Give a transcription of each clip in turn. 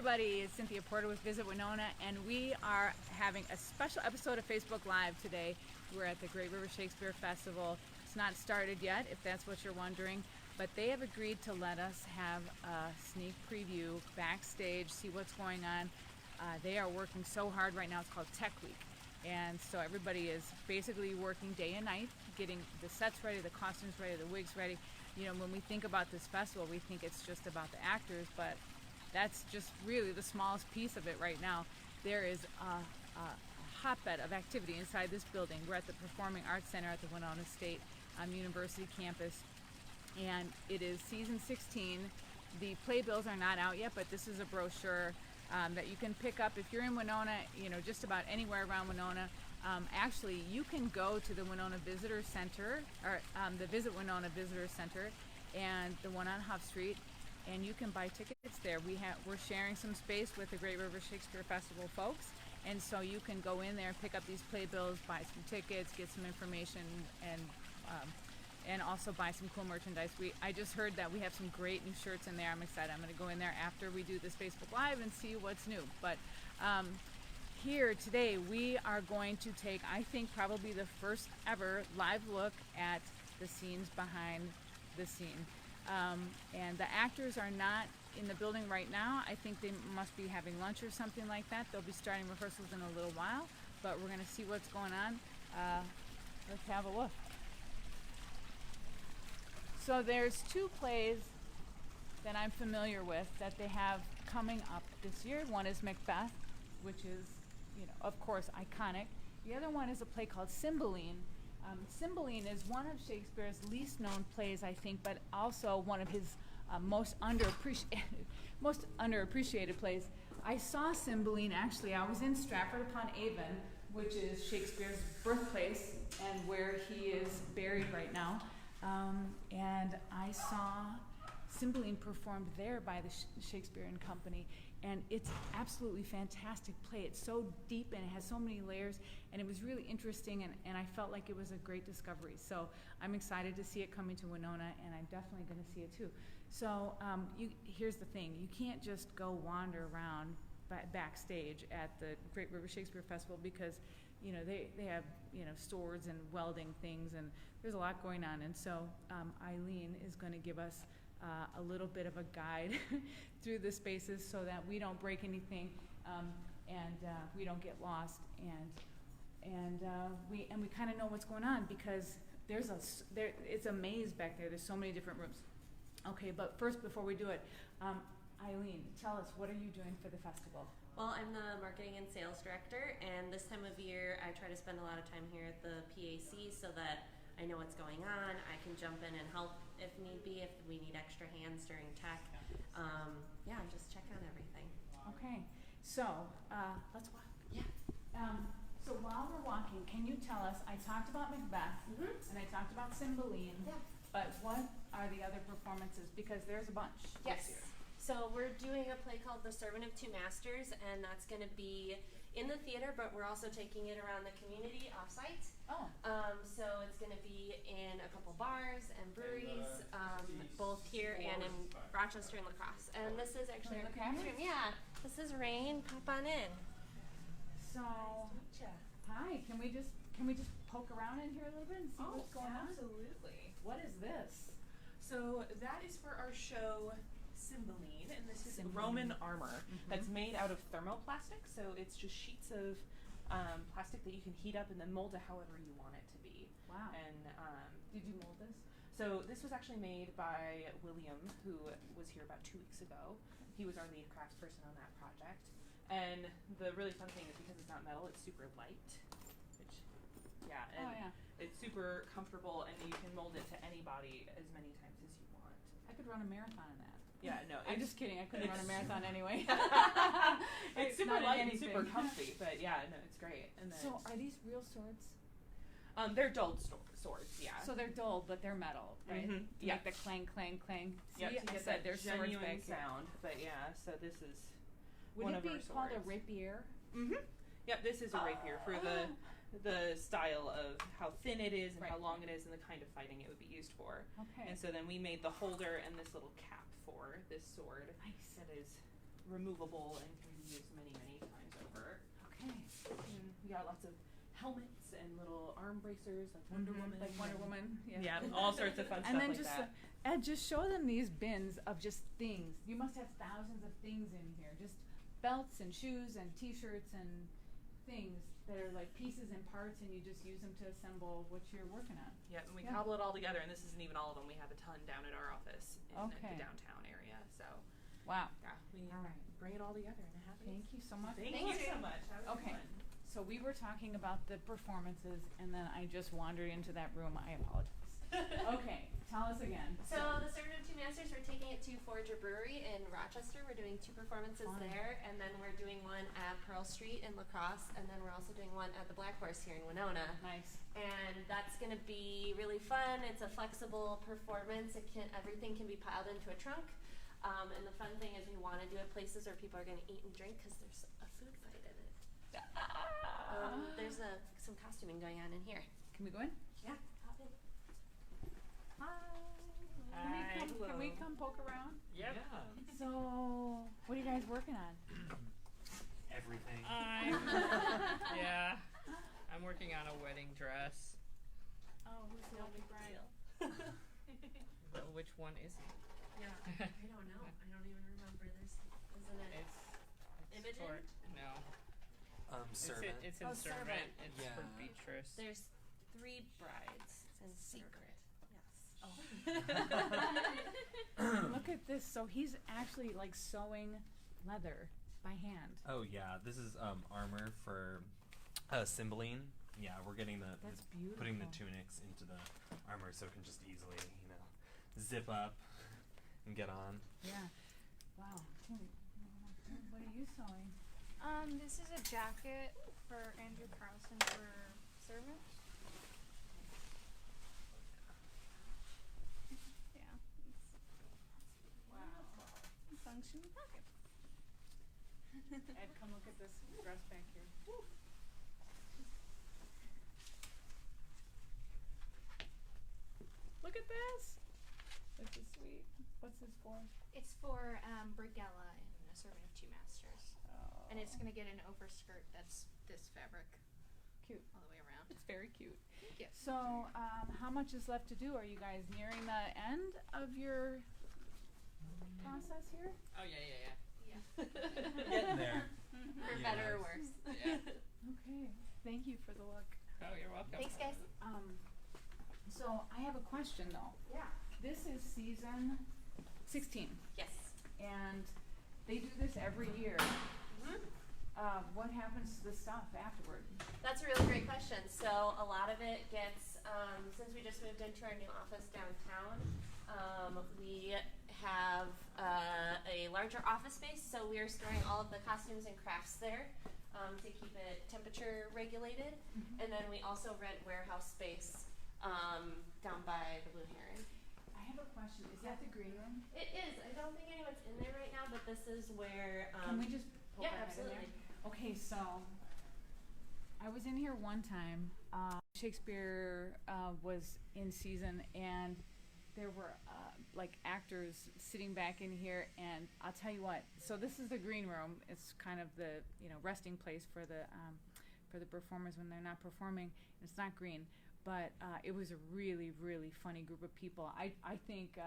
everybody, it's Cynthia Porter with Visit Winona, and we are having a special episode of Facebook Live today. We're at the Great River Shakespeare Festival. It's not started yet, if that's what you're wondering, but they have agreed to let us have a sneak preview backstage, see what's going on. They are working so hard right now. It's called Tech Week, and so everybody is basically working day and night, getting the sets ready, the costumes ready, the wigs ready. You know, when we think about this festival, we think it's just about the actors, but that's just really the smallest piece of it right now. There is a hotbed of activity inside this building. We're at the Performing Arts Center at the Winona State University campus, and it is season 16. The playbills are not out yet, but this is a brochure that you can pick up if you're in Winona, you know, just about anywhere around Winona. Actually, you can go to the Winona Visitor Center, or the Visit Winona Visitor Center, and the one on Huff Street, and you can buy tickets there. We're sharing some space with the Great River Shakespeare Festival folks, and so you can go in there, pick up these playbills, buy some tickets, get some information, and also buy some cool merchandise. I just heard that we have some great new shirts in there. I'm excited. I'm going to go in there after we do this Facebook Live and see what's new. But here today we are going to take, I think, probably the first ever live look at the scenes behind the scene. And the actors are not in the building right now. I think they must be having lunch or something like that. They'll be starting rehearsals in a little while, but we're going to see what's going on. Let's have a look. So there's two plays that I'm familiar with that they have coming up this year. One is Macbeth, which is, you know, of course, iconic. The other one is a play called Cymbeline. Cymbeline is one of Shakespeare's least known plays, I think, but also one of his most underappreciated plays. I saw Cymbeline, actually. I was in Stratford-upon-Avon, which is Shakespeare's birthplace and where he is buried right now. And I saw Cymbeline performed there by the Shakespeare and Company, and it's absolutely fantastic play. It's so deep and it has so many layers, and it was really interesting, and I felt like it was a great discovery. So I'm excited to see it coming to Winona, and I'm definitely going to see it too. So here's the thing. You can't just go wander around backstage at the Great River Shakespeare Festival because, you know, they have, you know, swords and welding things, and there's a lot going on. And so Eileen is going to give us a little bit of a guide through the spaces so that we don't break anything, and we don't get lost, and we kind of know what's going on because it's a maze back there. There's so many different rooms. Okay, but first, before we do it, Eileen, tell us, what are you doing for the festival? Well, I'm the marketing and sales director, and this time of year I try to spend a lot of time here at the PAC so that I know what's going on. I can jump in and help if need be, if we need extra hands during tech. Just check on everything. Okay, so let's walk. Yeah. So while we're walking, can you tell us, I talked about Macbeth, and I talked about Cymbeline, but what are the other performances? Because there's a bunch this year. So we're doing a play called The Servant of Two Masters, and that's going to be in the theater, but we're also taking it around the community off-site. Oh. So it's going to be in a couple bars and breweries, both here and in Rochester and La Crosse. And this is actually our conference room. Yeah, this is Rain. Pop on in. So, hi. Can we just poke around in here a little bit and see what's going on? Absolutely. What is this? So that is for our show Cymbeline, and this is Roman armor that's made out of thermoplastic. So it's just sheets of plastic that you can heat up and then mold to however you want it to be. Wow. And did you mold this? So this was actually made by William, who was here about 2 weeks ago. He was our lead craftsperson on that project. And the really fun thing is because it's not metal, it's super light. It's super comfortable, and you can mold it to anybody as many times as you want. I could run a marathon in that. Yeah, no. I'm just kidding. I couldn't run a marathon anyway. It's super light and super comfy, but yeah, no, it's great. And then, so are these real swords? They're dulled swords, yeah. So they're dulled, but they're metal, right? Mm-hmm. Yeah. Like the clang, clang, clang. Yeah, to get that there's genuine sound. But yeah, so this is one of our swords. Would it be called a rapier? Mm-hmm. Yep, this is a rapier for the style of how thin it is and how long it is and the kind of fighting it would be used for. Okay. And so then we made the holder and this little cap for this sword. Nice. That is removable and can be used many, many times over. Okay. And we got lots of helmets and little arm bracers like Wonder Woman. Like Wonder and- Woman. Yeah, all sorts of fun And stuff then like just that. Ed, just show them these bins of just things. You must have thousands of things in here. Just belts and shoes and T-shirts and things that are like pieces and parts, and you just use them to assemble what you're working on. Yeah, and we Yeah. cobble it all together, and this isn't even all of them. We have a ton down at our office in Okay. the downtown area. So, Wow. yeah, we All right. bring it all together and it happens. Thank you so much. Thank Thank you you. so much. That was Okay. fun. So we were talking about the performances, and then I just wandered into that room. I apologize. Okay, tell us again. So the Servant of Two Masters, we're taking it to Forager Brewery in Rochester. We're doing 2 performances Fun. there, and then we're doing one at Pearl Street in La Crosse, and then we're also doing one at the Black Horse here in Winona. Nice. And that's going to be really fun. It's a flexible performance. Everything can be piled into a trunk. And the fun thing is we want to do it places where people are going to eat and drink because there's a food fight in it. There's some costuming going on in here. Can we go in? Yeah. Hop in. Hi. Can we come poke around? Yep. So, what are you guys working on? Everything. Yeah. I'm working on a wedding dress. Oh, who's the only bride? Well, which one is it? Yeah. I don't know. I don't even remember. Isn't it? It's Imogen? for, no. Servant. It's in Oh, servant. servant. It's Yeah. for Beatrice. There's 3 brides and secret. Yes. Look at this. So he's actually like sewing leather by hand. Oh yeah, this is armor for Cymbeline. Yeah, we're getting That's beautiful. putting the tunics into the armor so it can just easily, zip up and get on. Yeah. Wow. What are you sewing? This is a jacket for Andrew Carlson for servants. Yeah. Wow. Function pocket. Ed, come look at this dress back here. Woo. Look at this. This is sweet. What's this for? It's for Brigella in A Servant of Two Masters. Oh. And it's gonna get an overskirt that's this fabric Cute. all the way around. It's very cute. Yeah. So, how much is left to do? Are you guys nearing the end of your process here? Oh yeah. Getting there. For better or worse. Yeah. Okay. Thank you for the look. Oh, you're welcome. Thanks, guys. So I have a question though. Yeah. This is season 16, Yes. and they do this every year. What happens to the stuff afterward? That's a really great question. So a lot of it gets, since we just moved into our new office downtown, we have a larger office space, so we are storing all of the costumes and crafts there to keep it temperature regulated. And then we also rent warehouse space down by the Blue Heron. I have a question. Is that the green room? It is. I don't think anyone's in there right now, but this is where. Can we just poke Yeah, our head in there? absolutely. Okay, so I was in here one time. Shakespeare was in season, and there were like actors sitting back in here, and I'll tell you what. So this is the green room. It's kind of the resting place for the performers when they're not performing. It's not green, but it was a really, really funny group of people. I think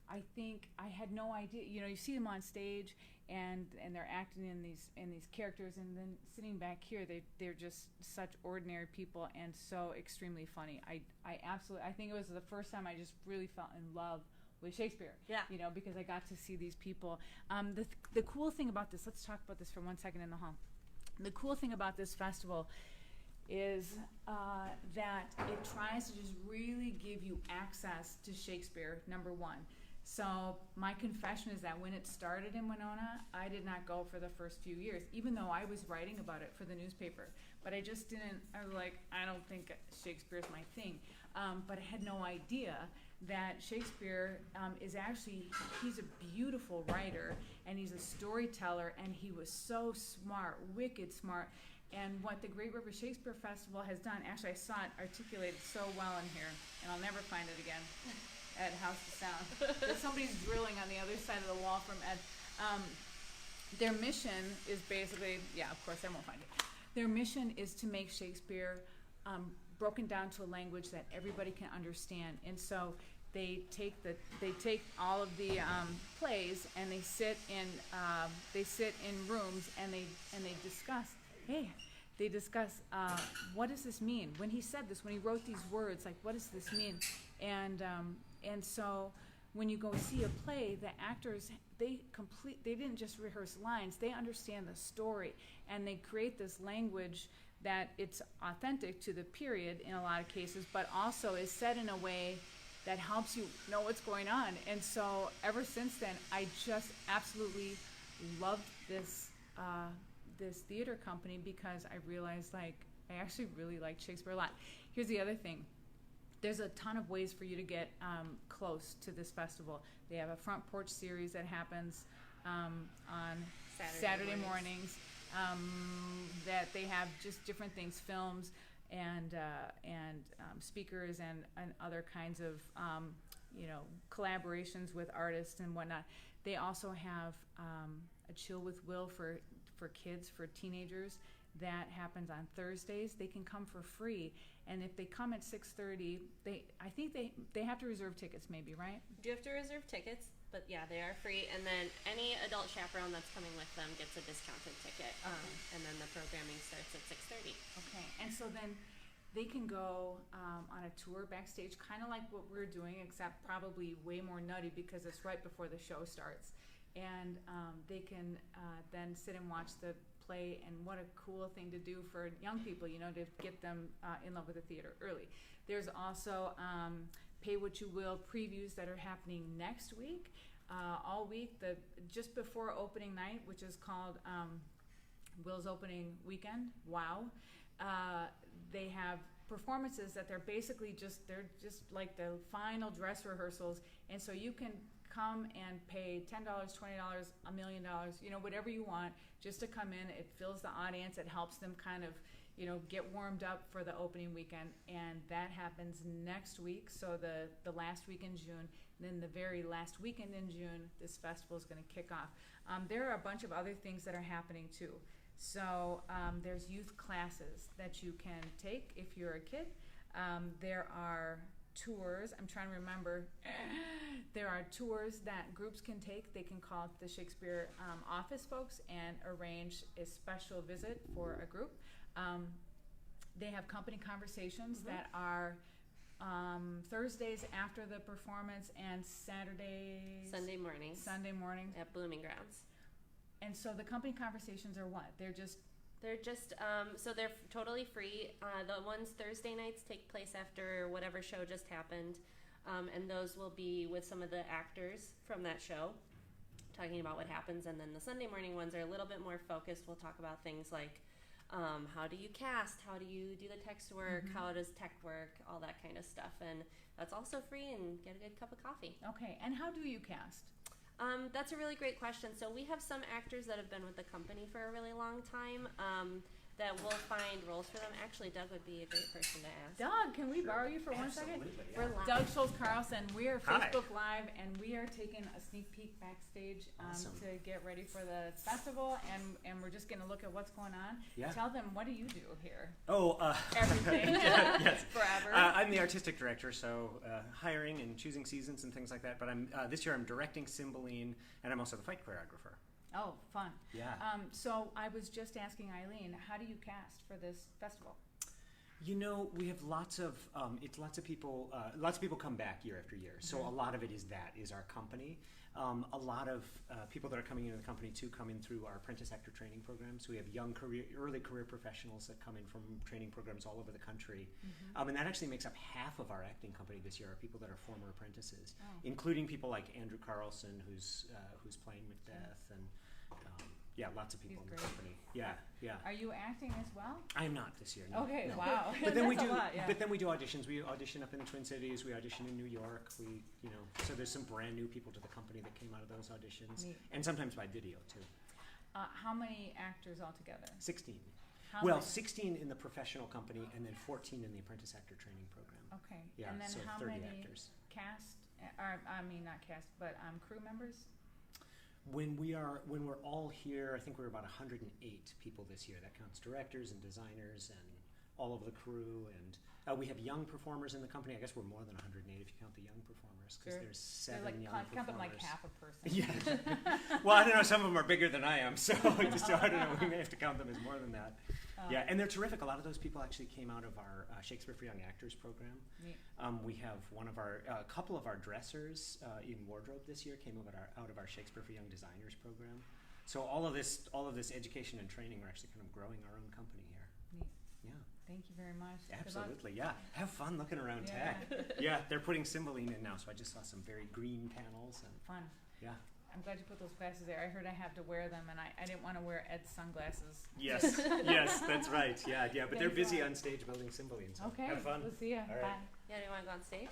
I had no idea. You see them on stage, and they're acting in these characters, and then sitting back here, they're just such ordinary people and so extremely funny. I absolutely. I think it was the first time I just really fell in love with Shakespeare. Yeah. Because I got to see these people. The cool thing about this. Let's talk about this for 1 second in the hall. The cool thing about this festival is that it tries to just really give you access to Shakespeare, number one. So my confession is that when it started in Winona, I did not go for the first few years, even though I was writing about it for the newspaper. But I just didn't, I was like, I don't think Shakespeare's my thing. But I had no idea that Shakespeare is actually, he's a beautiful writer, and he's a storyteller, and he was so smart, wicked smart. And what the Great River Shakespeare Festival has done, actually I saw it articulated so well in here, and I'll never find it again at House of Sound. There's somebody's drilling on the other side of the wall from Ed. their mission is basically, yeah, of course I won't find it. Their mission is to make Shakespeare broken down to a language that everybody can understand. And so they take all of the plays and they sit in rooms and they discuss. Hey, they discuss what does this mean? When he said this, when he wrote these words, like what does this mean? And so when you go see a play, the actors they didn't just rehearse lines, they understand the story, and they create this language that it's authentic to the period in a lot of cases, but also is said in a way that helps you know what's going on. And so ever since then, I just absolutely loved this this theater company because I realized I actually really liked Shakespeare a lot. Here's the other thing. There's a ton of ways for you to get close to this festival. They have a front porch series that happens on Saturday mornings. That they have just different things, films and speakers and other kinds of collaborations with artists and whatnot. They also have a Chill with Will for kids, for teenagers. That happens on Thursdays. They can come for free, and if they come at 6:30, I think they have to reserve tickets, maybe, right? You do have to reserve tickets, but yeah, they are free. And then any adult chaperone that's coming with them gets a discounted ticket. And then the programming starts at 6:30. Okay, and so then they can go on a tour backstage, kind of like what we're doing, except probably way more nutty because it's right before the show starts. And they can then sit and watch the play, and what a cool thing to do for young people, to get them in love with the theater early. There's also Pay What You Will previews that are happening next week, all week, just before opening night, which is called Will's Opening Weekend. Wow. They have performances that they're just like the final dress rehearsals, and so you can come and pay $10, $20, $1 million, whatever you want, just to come in. It fills the audience. It helps them kind of, get warmed up for the opening weekend. And that happens next week, so the last week in June. And then the very last weekend in June, this festival is going to kick off. There are a bunch of other things that are happening too. So there's youth classes that you can take if you're a kid. There are tours. I'm trying to remember. There are tours that groups can take. They can call the Shakespeare office folks and arrange a special visit for a group. They have company conversations that are Thursdays after the performance and Sunday mornings at Blooming Grounds. And so the company conversations are what? They're just so they're totally free. The ones Thursday nights take place after whatever show just happened, and those will be with some of the actors from that show, talking about what happens. And then the Sunday morning ones are a little bit more focused. We'll talk about things like how do you cast, how do you do the text work, how does tech work, all that kind of stuff. And that's also free, and get a good cup of coffee. Okay, and how do you cast? That's a really great question. So we have some actors that have been with the company for a really long time that will find roles for them. Actually, Doug would be a great person to ask. Doug, can we borrow you for 1 second? We're live. Doug Schultz-Carlson. We are Hi. Facebook Live, and we are taking a sneak peek backstage Awesome. to get ready for the festival, and we're just going to look at what's going on. Yeah. Tell them, what do you do here? Everything. Yes. Forever. I'm the artistic director, so hiring and choosing seasons and things like that. But this year I'm directing Cymbeline, and I'm also the fight choreographer. Oh, fun. Yeah. So I was just asking Eileen, how do you cast for this festival? We have lots of people. Lots of people come back year after year. So a lot of it is our company. A lot of people that are coming into the company too come in through our apprentice actor training programs. We have early career professionals that come in from training programs all over the country, and that actually makes up half of our acting company this year. Are people that are former apprentices, including people like Andrew Carlson, who's playing Macbeth, and lots of people in the company. Yeah. Are you acting as well? I am not this year. No, Okay, no. wow. But then we That's do. a lot, yeah. But then we do auditions. We audition up in the Twin Cities. We audition in New York. So there's some brand new people to the company that came out of those auditions, Neat. and sometimes by video too. How many actors altogether? 16. How Well, many? 16 in the professional company, and then 14 in the apprentice actor training program. Okay. Yeah, And then so how 30 many actors. cast? Not cast, but crew members? when we're all here, I think we're about 108 people this year. That counts directors and designers and all of the crew, and we have young performers in the company. I guess we're more than 108 if you count the young performers, because Sure. there's They're 7 like young count performers. them like half a person. Yeah. Well, I don't know. Some of them are bigger than I am, so I don't know. We may have to count them as more than that. Yeah, and they're terrific. A lot of those people actually came out of our Shakespeare for Young Actors program. Neat. We have a couple of our dressers in wardrobe this year came out of our Shakespeare for Young Designers program. So all of this education and training, we're actually kind of growing our own company here. Neat. Yeah. Thank you very much. Good luck. Absolutely, yeah. Have fun looking around Yeah. tech. Yeah, they're putting Cymbeline in now, so I just saw some very green panels and Fun. yeah. I'm glad you put those glasses there. I heard I have to wear them, and I didn't want to wear Ed's sunglasses. Yes, yes, that's right. Yeah, yeah. But they're Thanks a busy lot. on stage building Cymbeline, so Okay, have fun. we'll see ya. All right. Bye. Yeah, do you want to go on stage?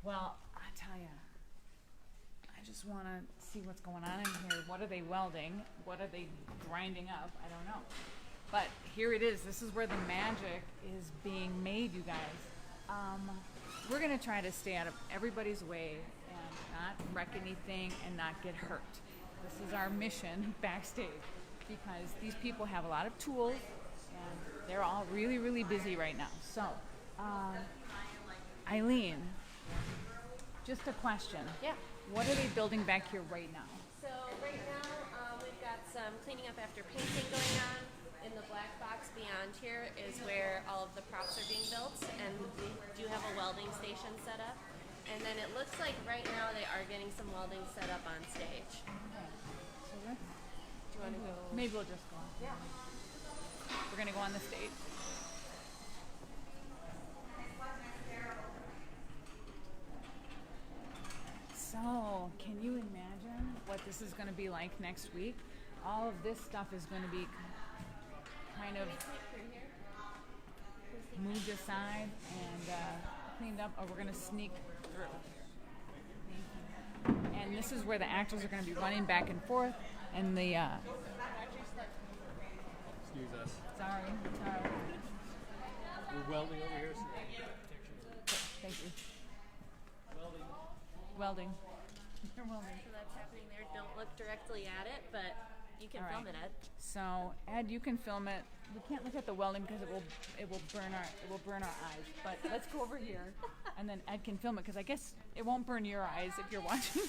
Well, I tell ya, I just want to see what's going on in here. What are they welding? What are they grinding up? I don't know. But here it is. This is where the magic is being made, you guys. We're going to try to stay out of everybody's way and not wreck anything and not get hurt. This is our mission backstage, because these people have a lot of tools and they're all really, really busy right now. So, Eileen, just a question. Yeah. What are they building back here right now? So right now we've got some cleaning up after painting going on. In the black box beyond here is where all of the props are being built, and we do have a welding station set up. And then it looks like right now they are getting some welding set up on stage. Okay. So Do you want to go? maybe we'll just go. Yeah. We're gonna go on the stage. So, can you imagine what this is gonna be like next week? All of this stuff is gonna be kind of moved aside and cleaned up, or we're gonna sneak through. And this is where the actors are gonna be running back and forth, and the Excuse us. sorry. We're welding over here. Thank you. Welding. You're welding. So that's happening there. Don't look directly at it, but you can All film right. it, Ed. So Ed, you can film it. We can't look at the welding because it will burn our eyes. But let's go over here, and then Ed can film it, because I guess it won't burn your eyes if you're watching.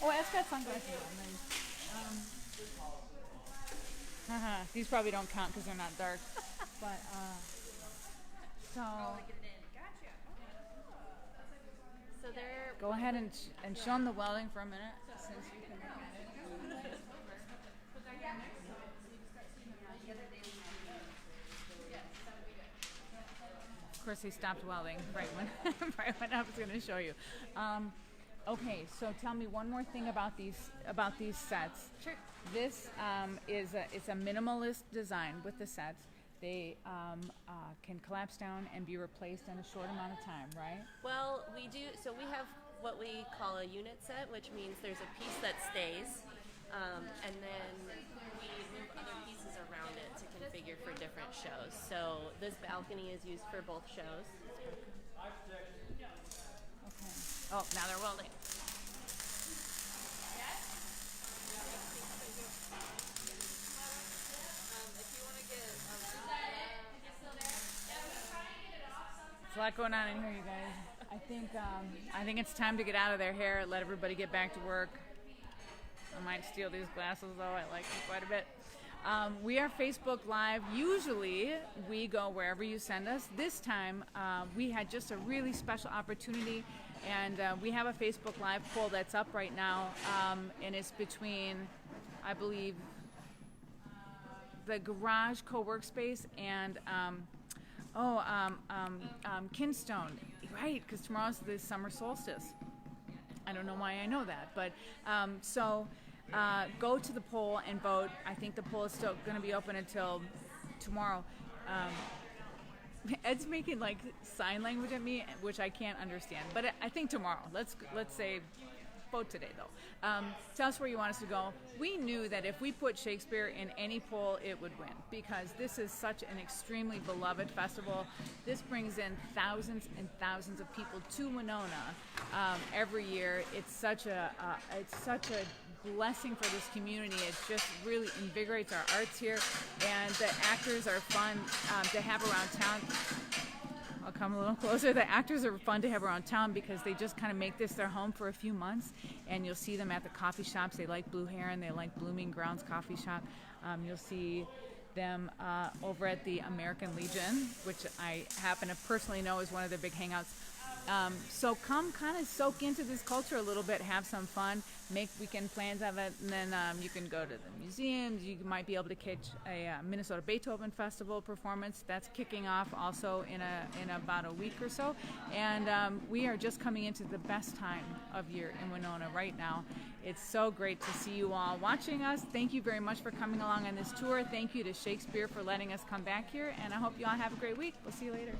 Oh, Ed's got sunglasses on. Haha, these probably don't count because they're not dark. But so So they're go ahead and show them the welding for a minute, since you can look at it. Of course, they stopped welding right when I was going to show you. Okay, so tell me one more thing about these sets. Sure. This it's a minimalist design with the sets. They can collapse down and be replaced in a short amount of time, right? Well, we do. So we have what we call a unit set, which means there's a piece that stays, and then we move other pieces around it to configure for different shows. So this balcony is used for both shows. Okay. Oh, now they're welding. There's a lot going on in here, you guys. I think it's time to get out of their hair. Let everybody get back to work. I might steal these glasses, though. I like them quite a bit. We are Facebook Live. Usually, we go wherever you send us. This time, we had just a really special opportunity, and we have a Facebook Live poll that's up right now, and it's between, I believe, the Garage co-workspace and Kinstone, right? Because tomorrow's the summer solstice. I don't know why I know that, but go to the poll and vote. I think the poll is still going to be open until tomorrow. Ed's making like sign language at me, which I can't understand. But I think tomorrow. Let's say vote today, though. Tell us where you want us to go. We knew that if we put Shakespeare in any poll, it would win, because this is such an extremely beloved festival. This brings in thousands and thousands of people to Winona every year. It's such a blessing for this community. It just really invigorates our arts here, and the actors are fun to have around town. I'll come a little closer. The actors are fun to have around town because they just kind of make this their home for a few months, and you'll see them at the coffee shops. They like Blue Heron, they like Blooming Grounds Coffee Shop. You'll see them over at the American Legion, which I happen to personally know is one of their big hangouts. So come kind of soak into this culture a little bit, have some fun, make weekend plans of it, and then you can go to the museums. You might be able to catch a Minnesota Beethoven Festival performance that's kicking off also in about a week or so. And we are just coming into the best time of year in Winona right now. It's so great to see you all watching us. Thank you very much for coming along on this tour. Thank you to Shakespeare for letting us come back here, and I hope you all have a great week. We'll see you later.